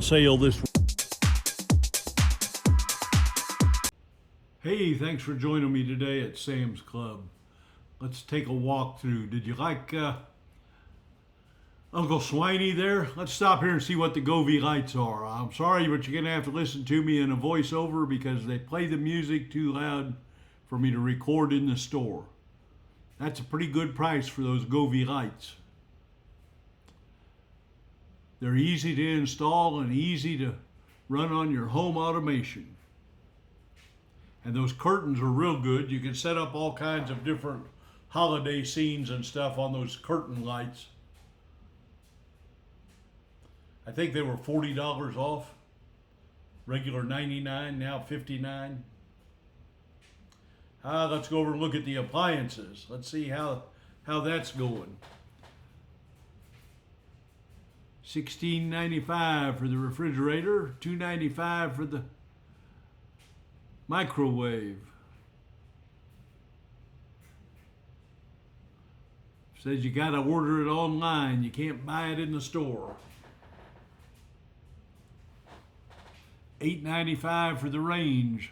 Sale this week. Hey, thanks for joining me today at Sam's Club. Let's take a walk through. Did you like Uncle Swiney there? Let's stop here and see what the Govee lights are. I'm sorry, but you're going to have to listen to me in a voiceover because they play the music too loud for me to record in the store. That's a pretty good price for those Govee lights. They're easy to install and easy to run on your home automation. And those curtains are real good. You can set up all kinds of different holiday scenes and stuff on those curtain lights. I think they were $40 off. Regular $99, now $59. Let's go over and look at the appliances. Let's see how that's going. $16.95 for the refrigerator, $2.95 for the microwave. Says you gotta order it online. You can't buy it in the store. $8.95 for the range.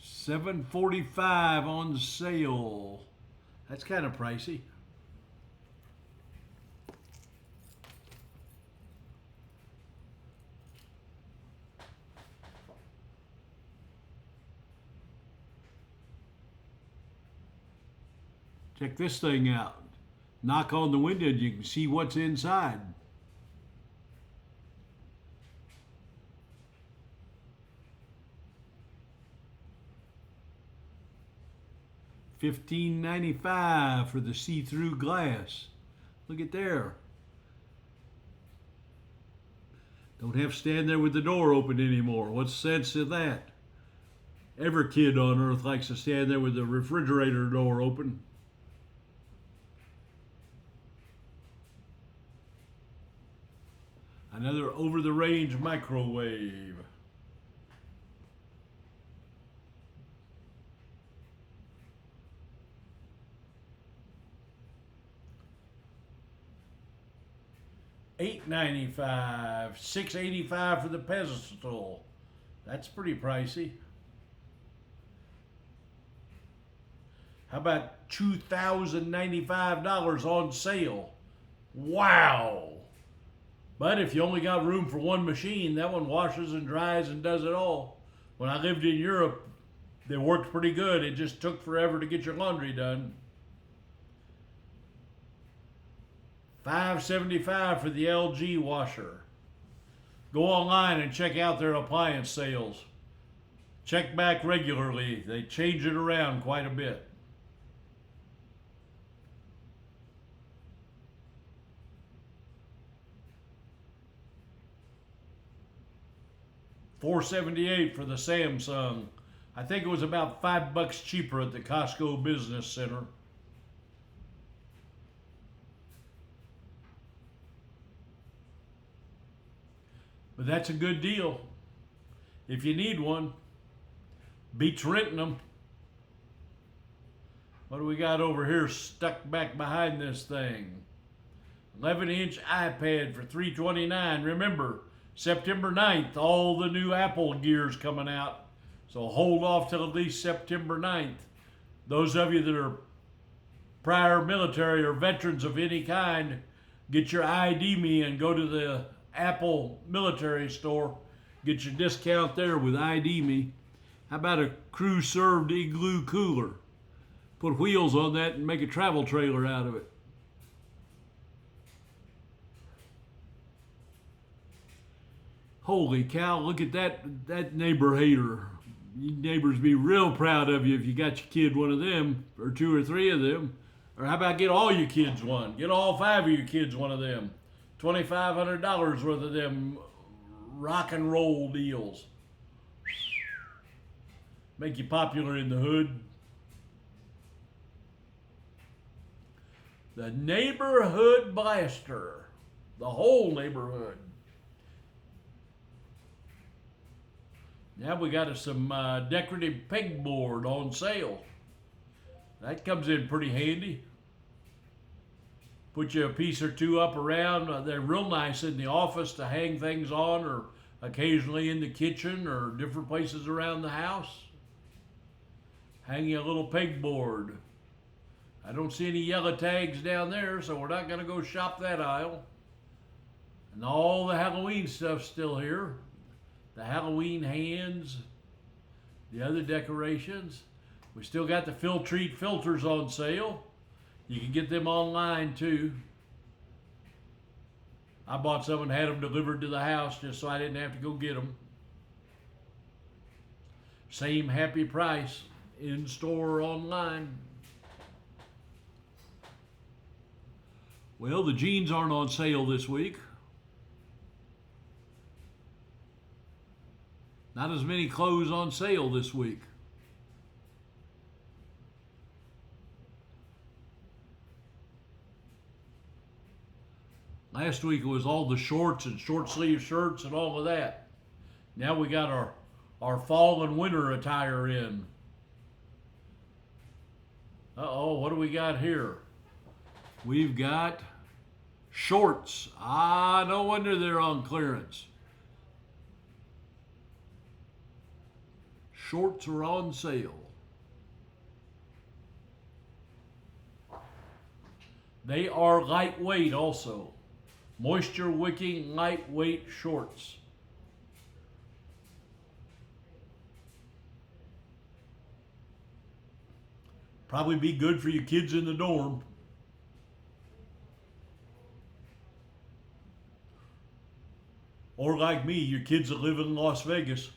$7.45 on sale. That's kind of pricey. Check this thing out. Knock on the window and you can see what's inside. $15.95 for the see-through glass. Look at there. Don't have to stand there with the door open anymore. What's the sense of that? Every kid on earth likes to stand there with the refrigerator door open. Another over-the-range microwave. $8.95, $6.85 for the pedestal. That's pretty pricey. How about $2,095 on sale? Wow! But if you only got room for one machine, that one washes and dries and does it all. When I lived in Europe, they worked pretty good. It just took forever to get your laundry done. $5.75 for the LG washer. Go online and check out their appliance sales. Check back regularly. They change it around quite a bit. $4.78 for the Samsung. I think it was about $5 cheaper at the Costco Business Center. But that's a good deal. If you need one, beats renting them. What do we got over here stuck back behind this thing? 11-inch iPad for $329. Remember, September 9th, all the new Apple gear's coming out. So hold off till at least September 9th. Those of you that are prior military or veterans of any kind, get your ID me and go to the Apple military store. Get your discount there with ID me. How about a crew served igloo cooler? Put wheels on that and make a travel trailer out of it. Holy cow, look at that neighbor hater. You neighbors be real proud of you if you got your kid one of them, or two or three of them. Or how about get all your kids one? Get all 5 of your kids one of them. $2,500 worth of them rock and roll deals. Make you popular in the hood. The Neighborhood Blaster. The whole neighborhood. Now we got us some decorative pegboard on sale. That comes in pretty handy. Put you a piece or two up around. They're real nice in the office to hang things on, or occasionally in the kitchen or different places around the house. Hang you a little pegboard. I don't see any yellow tags down there, so we're not going to go shop that aisle. And all the Halloween stuff's still here. The Halloween hands, the other decorations. We still got the Filtrete filters on sale. You can get them online too. I bought some and had them delivered to the house just so I didn't have to go get them. Same happy price in store or online. Well, the jeans aren't on sale this week. Not as many clothes on sale this week. Last week it was all the shorts and short sleeve shirts and all of that. Now we got our fall and winter attire in. Uh-oh, what do we got here? We've got shorts. No wonder they're on clearance. Shorts are on sale. They are lightweight also. Moisture wicking lightweight shorts. Probably be good for you kids in the dorm. Or like me, your kids that live in Las Vegas.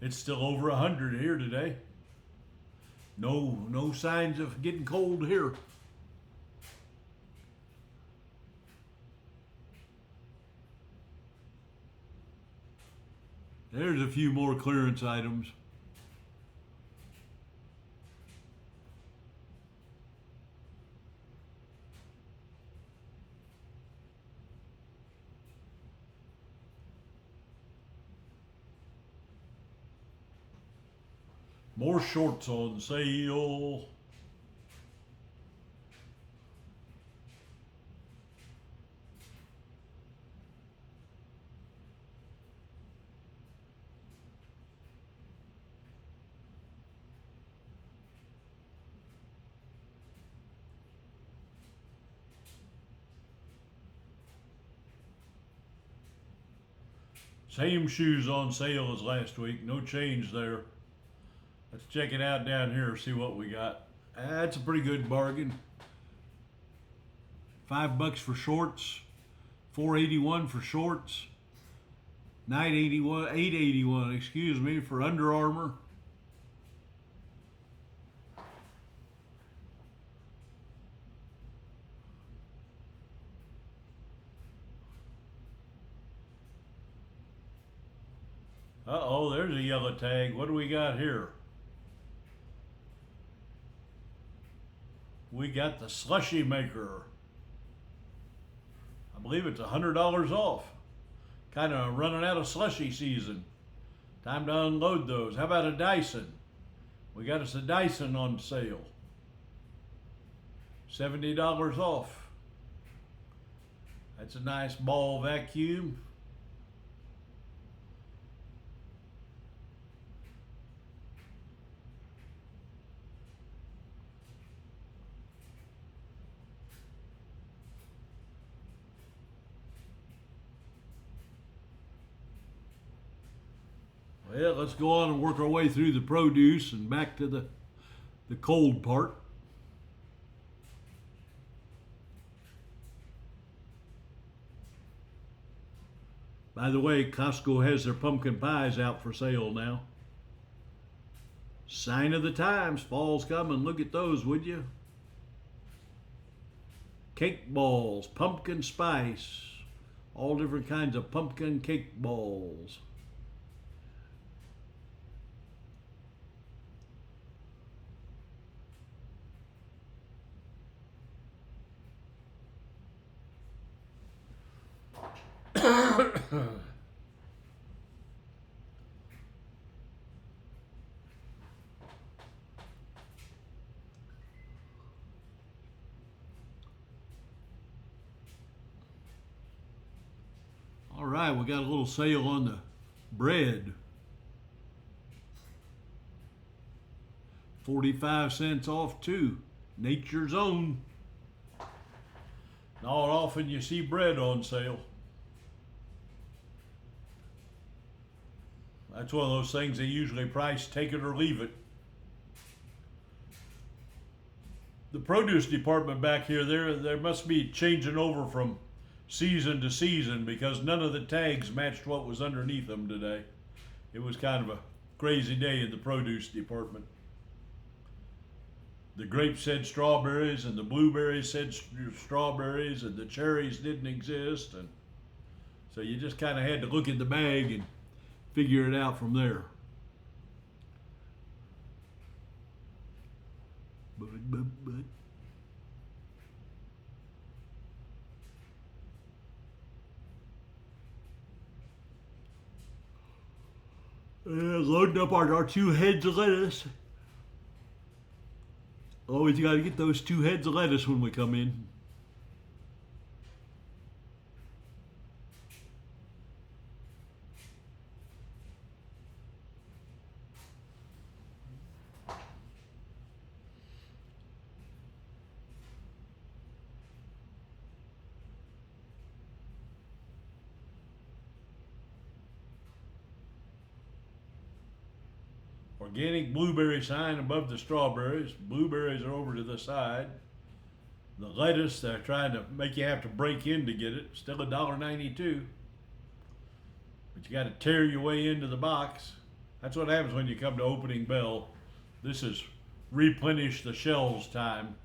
It's still over 100 here today. No signs of getting cold here. There's a few more clearance items. More shorts on sale. Same shoes on sale as last week. No change there. Let's check it out down here, see what we got. That's a pretty good bargain. $5 for shorts, $4.81 for shorts, $8.81, excuse me, for Under Armour. Uh-oh, there's a yellow tag. What do we got here? We got the Slushy Maker. I believe it's $100 off. Kind of running out of slushy season. Time to unload those. How about a Dyson? We got us a Dyson on sale. $70 off. That's a nice ball vacuum. Well, let's go on and work our way through the produce and back to the cold part. By the way, Costco has their pumpkin pies out for sale now. Sign of the times, fall's coming. Look at those, would you? Cake balls, pumpkin spice, all different kinds of pumpkin cake balls. right, we got a little sale on the bread. 45 cents off too. Nature's Own. Not often you see bread on sale. That's one of those things they usually price take it or leave it. The produce department back here, there must be changing over from season to season because none of the tags matched what was underneath them today. It was kind of a crazy day in the produce department. The grapes said strawberries and the blueberries said strawberries and the cherries didn't exist, and so you just kind of had to look at the bag and figure it out from there. Loading up our 2 heads of lettuce. Always got to get those 2 heads of lettuce when we come in. Organic blueberry sign above the strawberries. Blueberries are over to the side. The lettuce, they're trying to make you have to break in to get it. Still $1.92. But you got to tear your way into the box. That's what happens when you come to opening bell. This is replenish the shelves time.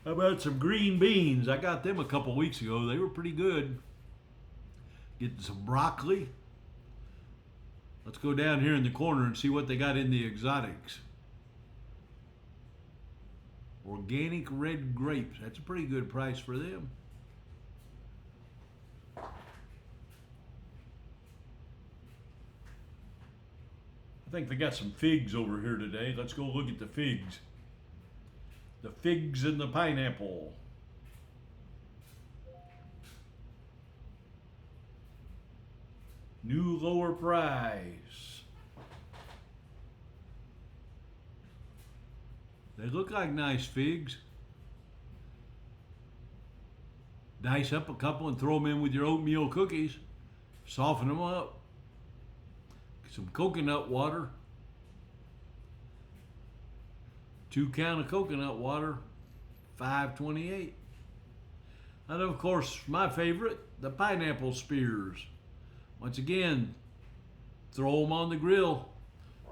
How about some green beans? I got them a couple weeks ago. They were pretty good. Getting some broccoli. Let's go down here in the corner and see what they got in the exotics. Organic red grapes. That's a pretty good price for them. I think they got some figs over here today. Let's go look at the figs. The figs and the pineapple. New lower price. They look like nice figs. Dice up a couple and throw them in with your oatmeal cookies. Soften them up. Some coconut water. 2 count of coconut water, $5.28. And of course, my favorite, the pineapple spears. Once again, throw them on the grill,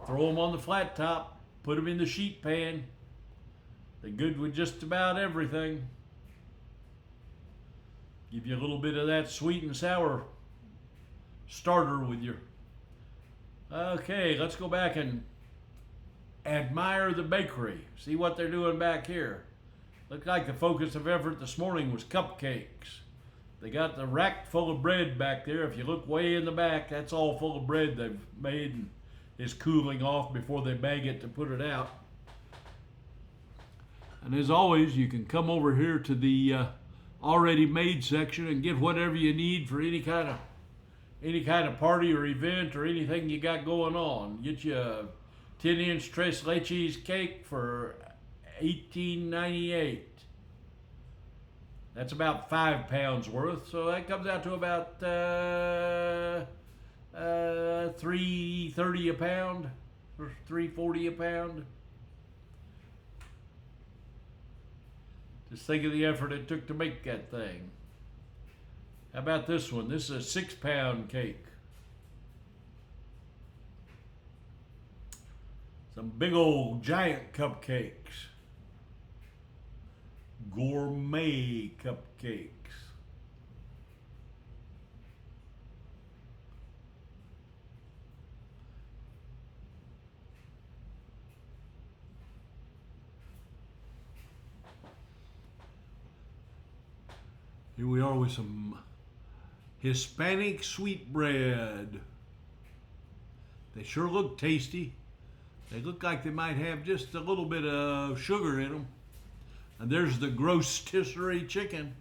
throw them on the flat top, put them in the sheet pan. They're good with just about everything. Give you a little bit of that sweet and sour starter with your. Okay, let's go back and admire the bakery. See what they're doing back here. Looked like the focus of effort this morning was cupcakes. They got the rack full of bread back there. If you look way in the back, that's all full of bread they've made and is cooling off before they bag it to put it out. And as always, you can come over here to the already made section and get whatever you need for any kind of party or event or anything you got going on. Get you a 10-inch tres leches cake for $18.98. That's about 5 pounds worth, so that comes out to about $3.30 a pound or $3.40 a pound. Just think of the effort it took to make that thing. How about this one? This is a 6-pound cake. Some big old giant cupcakes. Gourmet cupcakes. Here we are with some Hispanic sweetbread. They sure look tasty. They look like they might have just a little bit of sugar in them. And there's the rotisserie chicken.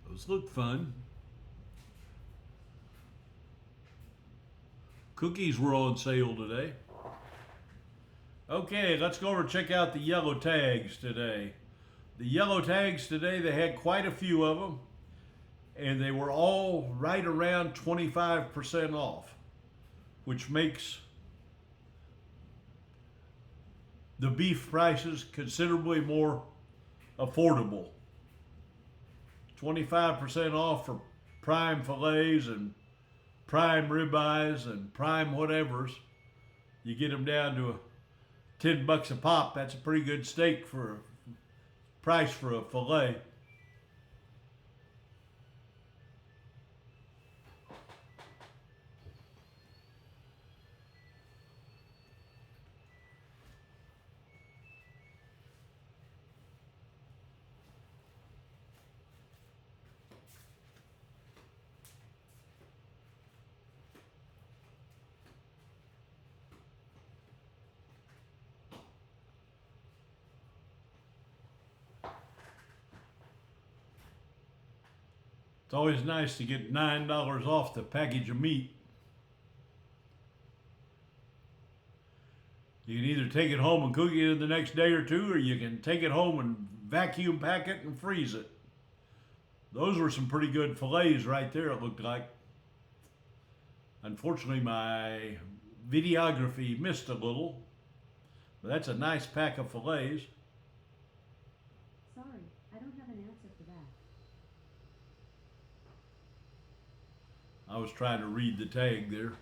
Those look fun. Cookies were on sale today. Okay, let's go over and check out the yellow tags today. The yellow tags today, they had quite a few of them, and they were all right around 25% off, which makes the beef prices considerably more affordable. 25% off for prime fillets and prime ribeyes and prime whatevers. You get them down to $10 a pop. That's a pretty good steak for a price for a fillet. It's always nice to get $9 off the package of meat. You can either take it home and cook it in the next day or two, or you can take it home and vacuum pack it and freeze it. Those were some pretty good fillets right there, it looked like. Unfortunately, my videography missed a little, but that's a nice pack of fillets. Sorry, I don't have an answer for that. I was trying to read the tag there.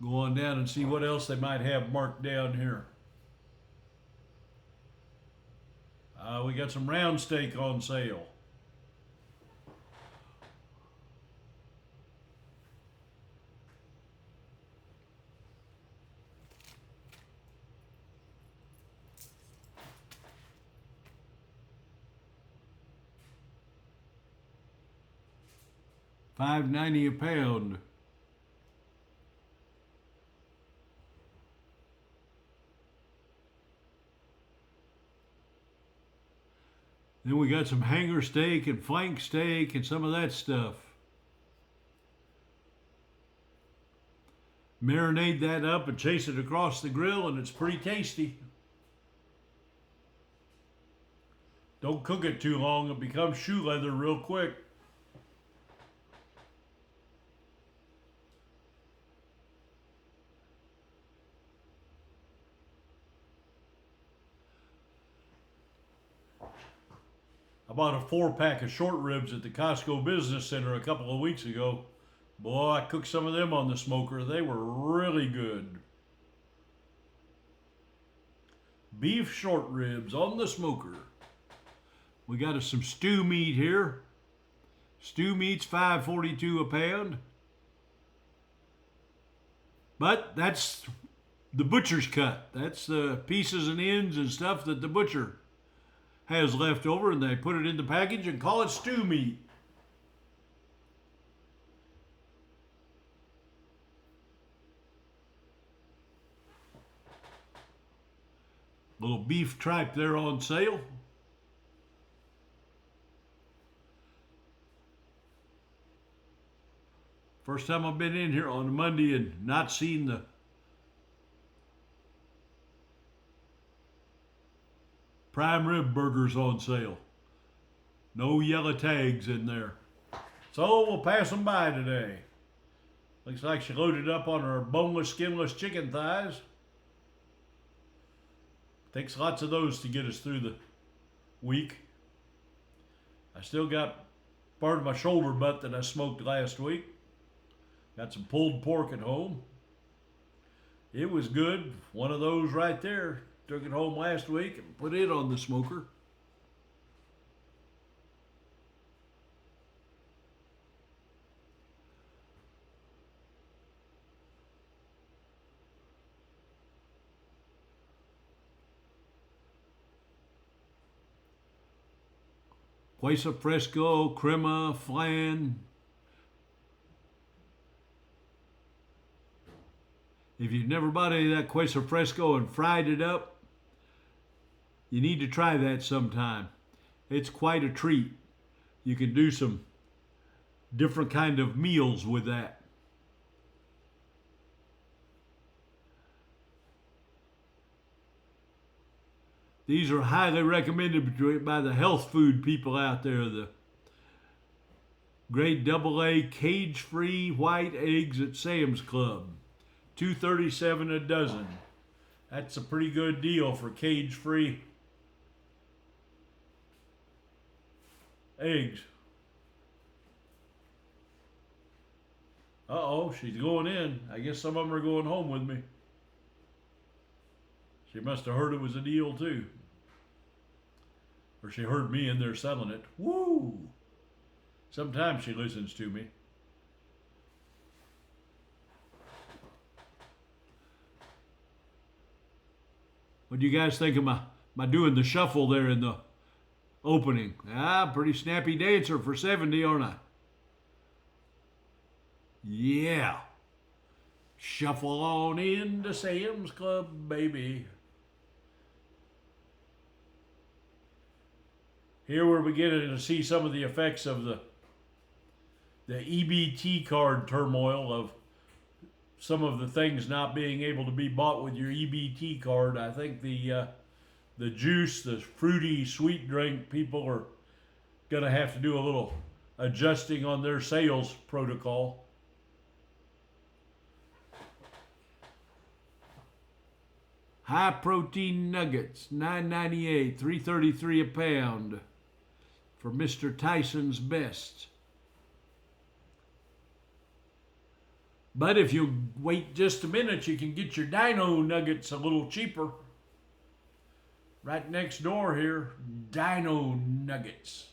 Go on down and see what else they might have marked down here. We got some round steak on sale. $5.90 a pound. Then we got some hanger steak and flank steak and some of that stuff. Marinate that up and chase it across the grill, and it's pretty tasty. Don't cook it too long, it becomes shoe leather real quick. I bought a 4-pack of short ribs at the Costco Business Center a couple of weeks ago. Boy, I cooked some of them on the smoker. They were really good. Beef short ribs on the smoker. We got us some stew meat here. Stew meat's $5.42 a pound. But that's the butcher's cut. That's the pieces and ends and stuff that the butcher has left over, and they put it in the package and call it stew meat. Little beef tripe there on sale. First time I've been in here on a Monday and not seen the prime rib burgers on sale. No yellow tags in there. So we'll pass them by today. Looks like she loaded up on her boneless, skinless chicken thighs. Takes lots of those to get us through the week. I still got part of my shoulder butt that I smoked last week. Got some pulled pork at home. It was good. One of those right there. Took it home last week and put it on the smoker. Queso fresco, crema, flan. If you've never bought any of that queso fresco and fried it up, you need to try that sometime. It's quite a treat. You can do some different kind of meals with that. These are highly recommended by the health food people out there. The grade AA cage-free white eggs at Sam's Club. $2.37 a dozen. That's a pretty good deal for cage-free eggs. Uh-oh, she's going in. I guess some of them are going home with me. She must have heard it was a deal too. Or she heard me in there selling it. Woo! Sometimes she listens to me. What do you guys think of my doing the shuffle there in the opening? Pretty snappy dancer for 70, aren't I? Yeah. Shuffle on into Sam's Club, baby. Here we're beginning to see some of the effects of the EBT card turmoil, of some of the things not being able to be bought with your EBT card. I think the juice, the fruity sweet drink people are going to have to do a little adjusting on their sales protocol. High protein nuggets, $9.98, $3.33 a pound for Mr. Tyson's Best. But if you wait just a minute, you can get your Dino Nuggets a little cheaper. Right next door here, Dino Nuggets.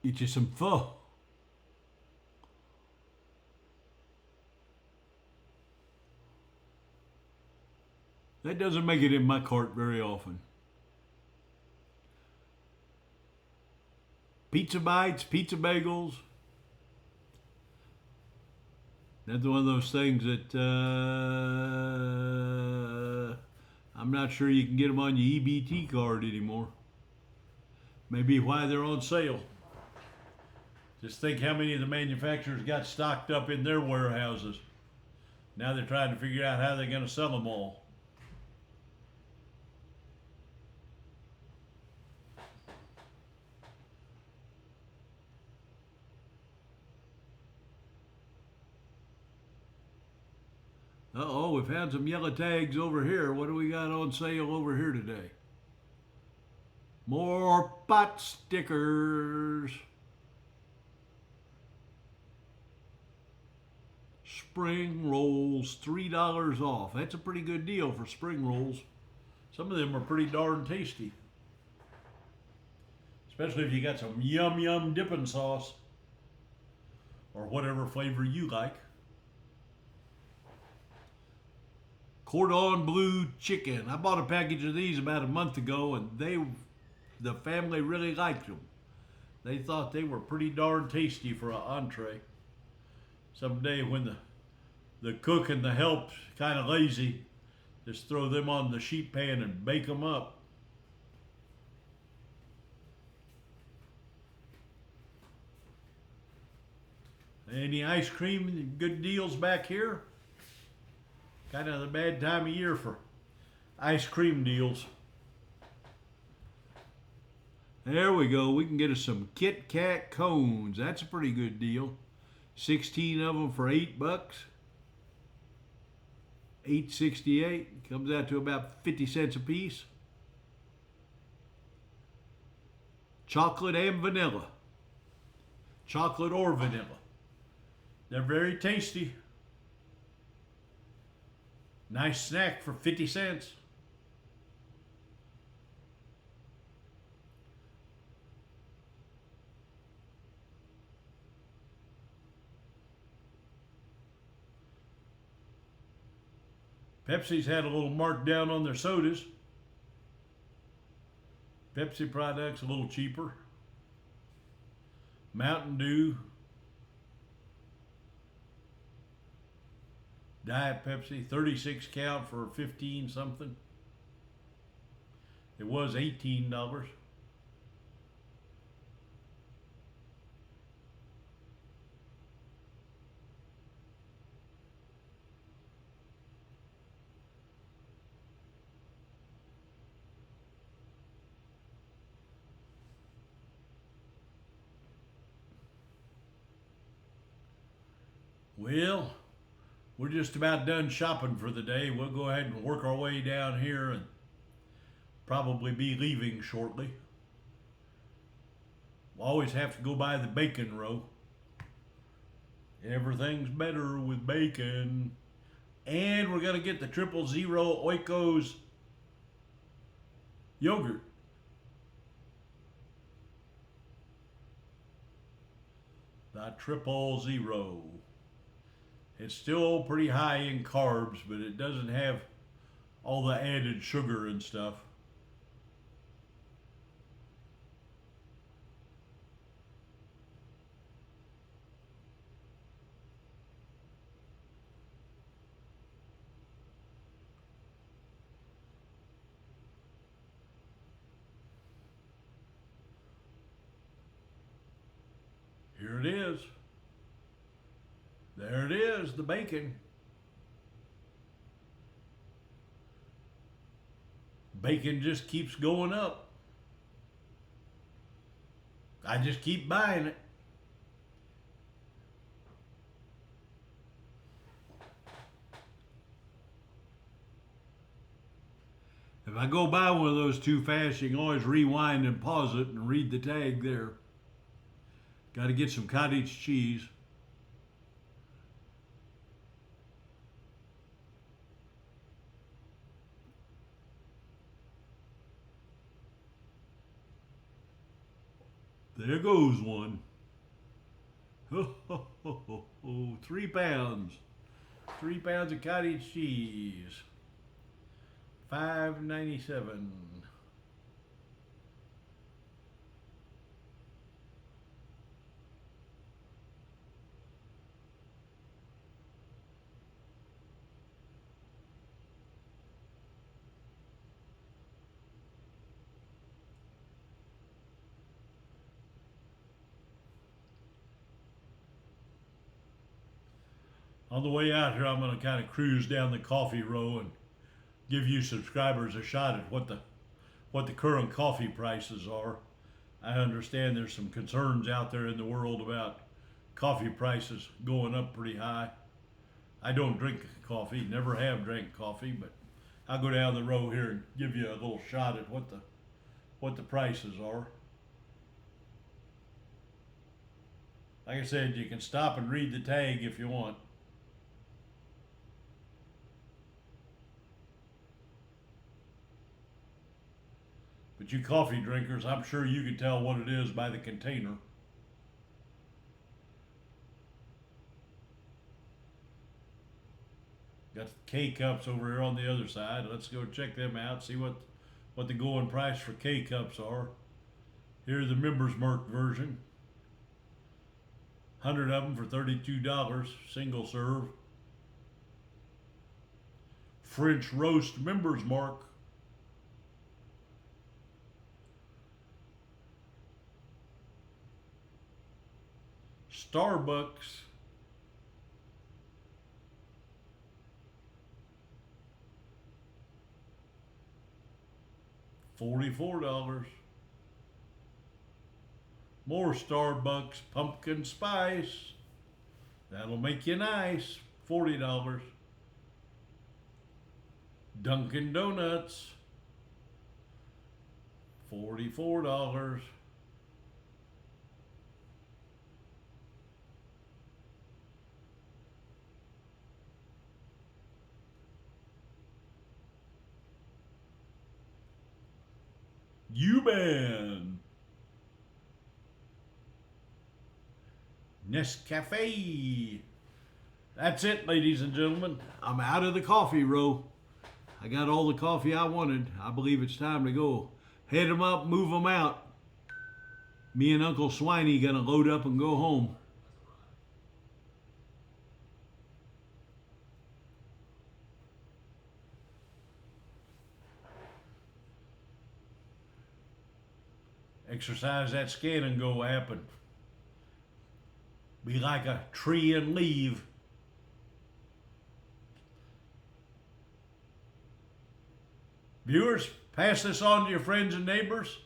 Get you some pho. That doesn't make it in my cart very often. Pizza bites, pizza bagels. Another one of those things that I'm not sure you can get them on your EBT card anymore. Maybe why they're on sale. Just think how many of the manufacturers got stocked up in their warehouses. Now they're trying to figure out how they're going to sell them all. Uh-oh, we've had some yellow tags over here. What do we got on sale over here today? More pot stickers. Spring rolls, $3 off. That's a pretty good deal for spring rolls. Some of them are pretty darn tasty. Especially if you got some yum yum dipping sauce. Or whatever flavor you like. Cordon bleu chicken. I bought a package of these about a month ago, and the family really liked them. They thought they were pretty darn tasty for an entree. Someday when the cook and the help's kind of lazy, just throw them on the sheet pan and bake them up. Any ice cream, good deals back here? Kind of the bad time of year for ice cream deals. There we go. We can get us some Kit Kat cones. That's a pretty good deal. 16 of them for $8. $8.68. Comes out to about 50 cents a piece. Chocolate and vanilla. Chocolate or vanilla. They're very tasty. Nice snack for 50 cents. Pepsi's had a little markdown on their sodas. Pepsi products a little cheaper. Mountain Dew, Diet Pepsi, 36 count for 15 something. It was $18. Well, we're just about done shopping for the day. We'll go ahead and work our way down here and probably be leaving shortly. We'll always have to go by the bacon row. Everything's better with bacon. And we're going to get the 000 Oikos yogurt. The 000. It's still pretty high in carbs, but it doesn't have all the added sugar and stuff. Here it is. There it is, the bacon. Bacon just keeps going up. I just keep buying it. If I go buy one of those too fast, you can always rewind and pause it and read the tag there. Got to get some cottage cheese. There goes one. 3 pounds. 3 pounds of cottage cheese. $5.97. On the way out here, I'm going to kind of cruise down the coffee row and give you subscribers a shot at what the current coffee prices are. I understand there's some concerns out there in the world about coffee prices going up pretty high. I don't drink coffee, never have drank coffee, but I'll go down the row here and give you a little shot at what the prices are. Like I said, you can stop and read the tag if you want. But you coffee drinkers, I'm sure you can tell what it is by the container. Got the K-Cups over here on the other side. Let's go check them out, see what the going price for K-Cups are. Here's the Members Mark version. 100 of them for $32, single serve. French Roast Members Mark. Starbucks. $44. More Starbucks pumpkin spice. That'll make you nice. $40. Dunkin' Donuts. $44. U-Man. Nescafe. That's it, ladies and gentlemen. I'm out of the coffee row. I got all the coffee I wanted. I believe it's time to go. Head 'em up, move 'em out. Me and Uncle Swiney gonna load up and go home. Exercise that skin and go happen. Be like a tree and leave. Viewers, pass this on to your friends and neighbors.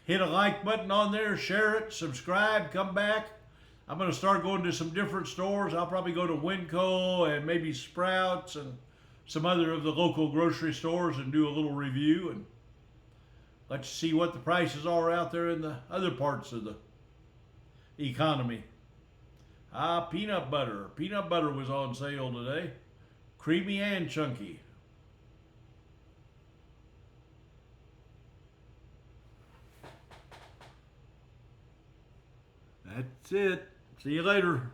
Hit a like button on there, share it, subscribe, come back. I'm going to start going to some different stores. I'll probably go to Winco and maybe Sprouts and some other of the local grocery stores and do a little review and let you see what the prices are out there in the other parts of the economy. Peanut butter. Peanut butter was on sale today. Creamy and chunky. That's it. See you later.